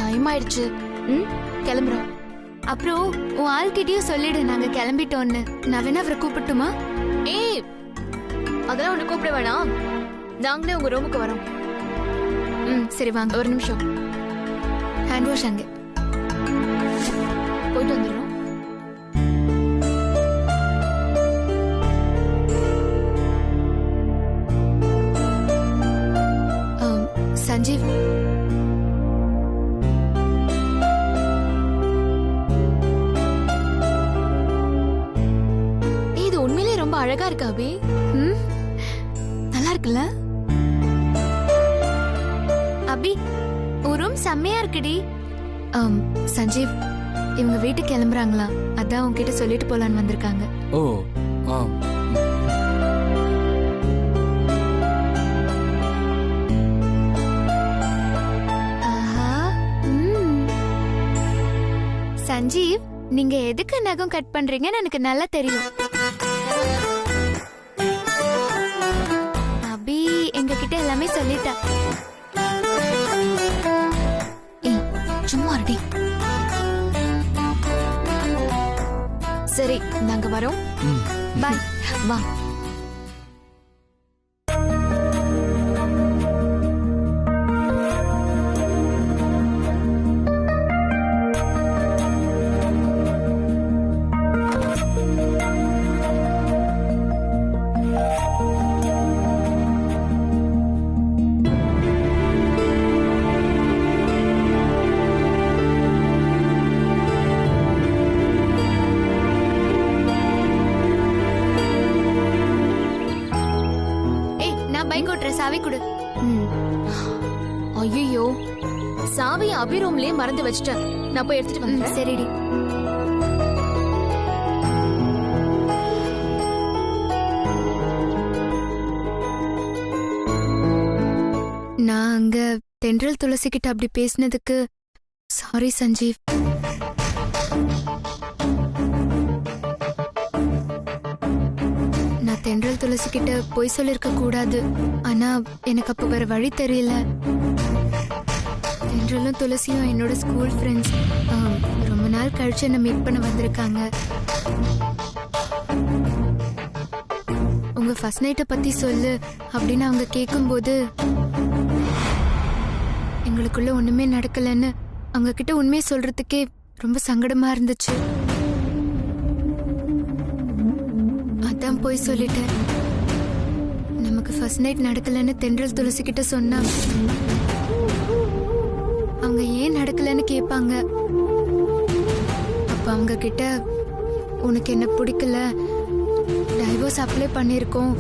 Time ஆயிடுச்சு. கிளம்புறோம். அப்புறம் உன் ஆள்கிட்டயும் சொல்லிடு நாங்க கிளம்பிட்டோன்னு. நான் வேணா அவரை கூப்பிட்டுமா? ஏய், அதெல்லாம் ஒண்ணு கூப்பிட வேணாம். நாங்களே உங்க ரூமுக்கு வரோம். சரி வாங்க. ஒரு நிமிஷம். ஹேண்ட் வாஷ் அங்கே போயிட்டு வந்துடுறோம். சஞ்சீவ், இது உண்மையிலே ரொம்ப அழகா இருக்கு அபி. நல்லா இருக்குல்ல? அபி, ஒரு ரூம் செம்மையா இருக்குடி. சஞ்சீவ், இவங்க வீட்டுக்கு கிளம்புறாங்களா? அதான் உங்ககிட்ட சொல்லிட்டு போலான்னு வந்திருக்காங்க. ஓ ஆ. சஞ்சீவ், நீங்க எதுக்கு நகம் கட் பண்றீங்கன்னு எனக்கு நல்லா தெரியும். அபி எங்க கிட்ட எல்லாமே சொல்லிட்டா. ஏய், சும்மா இருடி. சரி, நாங்க வரோம். பாய். வா. பைக் ஓட்டுற சாவி கொடு. ஐயோ, சாவி அபி ரூம்லயே மறந்து வச்சிட்டேன். நான் போய் எடுத்துட்டு வந்தேன். சரிடி. நான் அங்க தென்றல் துளசி கிட்ட அப்படி பேசினதுக்கு சாரி சஞ்சீவ். நான் தென்றல் துளசி கிட்ட போய் சொல்லிருக்க கூடாது. ஆனா எனக்கு அப்ப வேற வழி தெரியல. தென்றலும் துளசியும் என்னோட ஸ்கூல் ஃப்ரெண்ட்ஸ். ரொம்ப நாள் கழிச்சு என்ன மீட் பண்ண வந்திருக்காங்க. உங்க ஃபர்ஸ்ட் நைட்டை பத்தி சொல்லு அப்படின்னு அவங்க கேட்கும்போது எங்களுக்குள்ள ஒண்ணுமே நடக்கலன்னு அவங்க கிட்ட உண்மையை சொல்றதுக்கே ரொம்ப சங்கடமா இருந்துச்சு. அதான் போய் சொல்லிட்டேன். நமக்கு ஃபர்ஸ்ட் நைட் நடக்கலன்னு தென்றல் துளசி கிட்ட சொன்னா அவங்க ஏன் நடக்கலன்னு கேட்பாங்க. அப்ப அவங்க கிட்ட உனக்கு என்ன பிடிக்கல, டைவோர்ஸ் அப்ளை பண்ணிருக்கோம்,